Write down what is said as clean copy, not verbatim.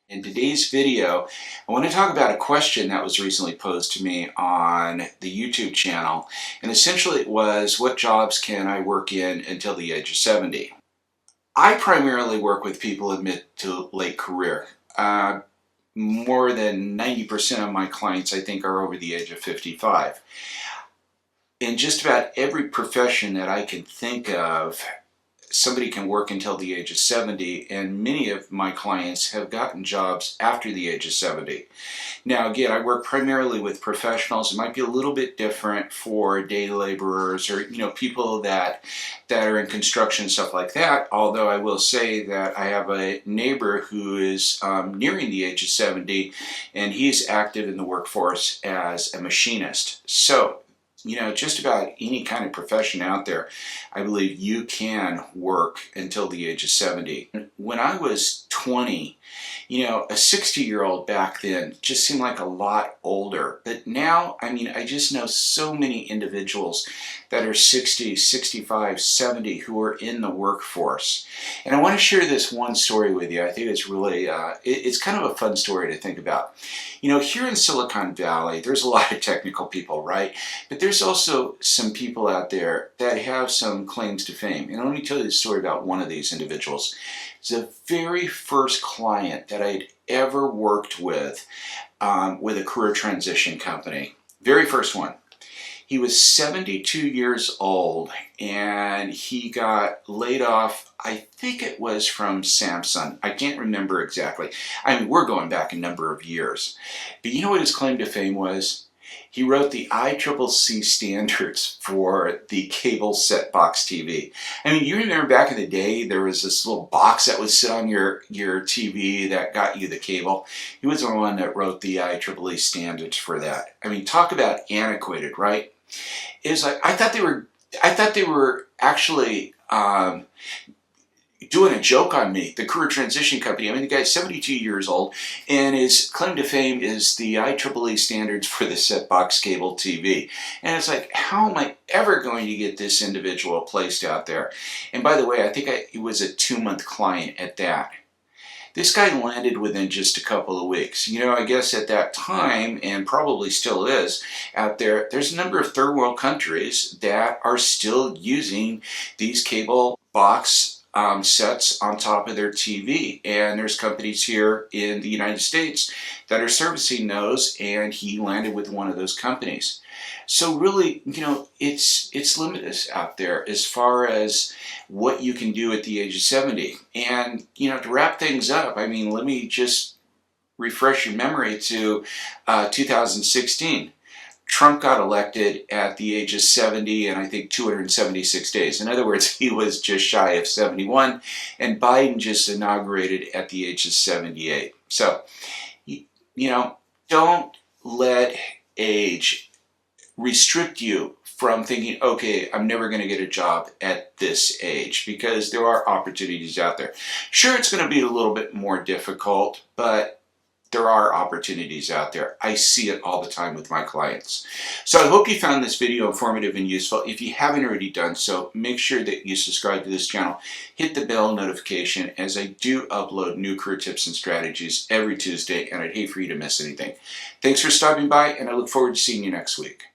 In today's video, I want to talk about a question that was recently posed to me on the YouTube channel, and essentially it was, what jobs can I work in until the age of 70? I primarily work with people in mid to late career. More than 90% of my clients, I think, are over the age of 55. In just about every profession that I can think of, somebody can work until the age of 70, and many of my clients have gotten jobs after the age of 70. Now again, I work primarily with professionals. It might be a little bit different for day laborers or people that are in construction and stuff like that, although I will say that I have a neighbor who is nearing the age of 70, and he's active in the workforce as a machinist. So just about any kind of profession out there, I believe you can work until the age of 70. When I was 20, a 60-year-old back then just seemed like a lot older. But now, I just know so many individuals that are 60, 65, 70 who are in the workforce. And I want to share this one story with you. I think it's really, it's kind of a fun story to think about. Here in Silicon Valley, there's a lot of technical people, right? But there's also some people out there that have some claims to fame. And let me tell you the story about one of these individuals. It's the very first client that I'd ever worked with a career transition company. Very first one. He was 72 years old, and he got laid off, I think it was from Samsung. I can't remember exactly. We're going back a number of years. But you know what his claim to fame was? He wrote the ICCC standards for the cable set box TV. You remember back in the day, there was this little box that would sit on your TV that got you the cable. He was the one that wrote the IEEE standards for that. Talk about antiquated, right? It was like, I thought they were actually doing a joke on me, the career transition company. The guy's 72 years old, and his claim to fame is the IEEE standards for the set box cable TV. And it's like, how am I ever going to get this individual placed out there? And by the way, I think it was a 2-month client at that. This guy landed within just a couple of weeks. I guess at that time, and probably still is out there, there's a number of third world countries that are still using these cable box sets on top of their TV. And there's companies here in the United States that are servicing those, and he landed with one of those companies. So really, it's limitless out there as far as what you can do at the age of 70. And, to wrap things up, let me just refresh your memory to 2016. Trump got elected at the age of 70 and I think 276 days. In other words, he was just shy of 71, and Biden just inaugurated at the age of 78. So, don't let age restrict you from thinking, okay, I'm never going to get a job at this age, because there are opportunities out there. Sure, it's going to be a little bit more difficult, but there are opportunities out there. I see it all the time with my clients. So I hope you found this video informative and useful. If you haven't already done so, make sure that you subscribe to this channel. Hit the bell notification, as I do upload new career tips and strategies every Tuesday, and I'd hate for you to miss anything. Thanks for stopping by, and I look forward to seeing you next week.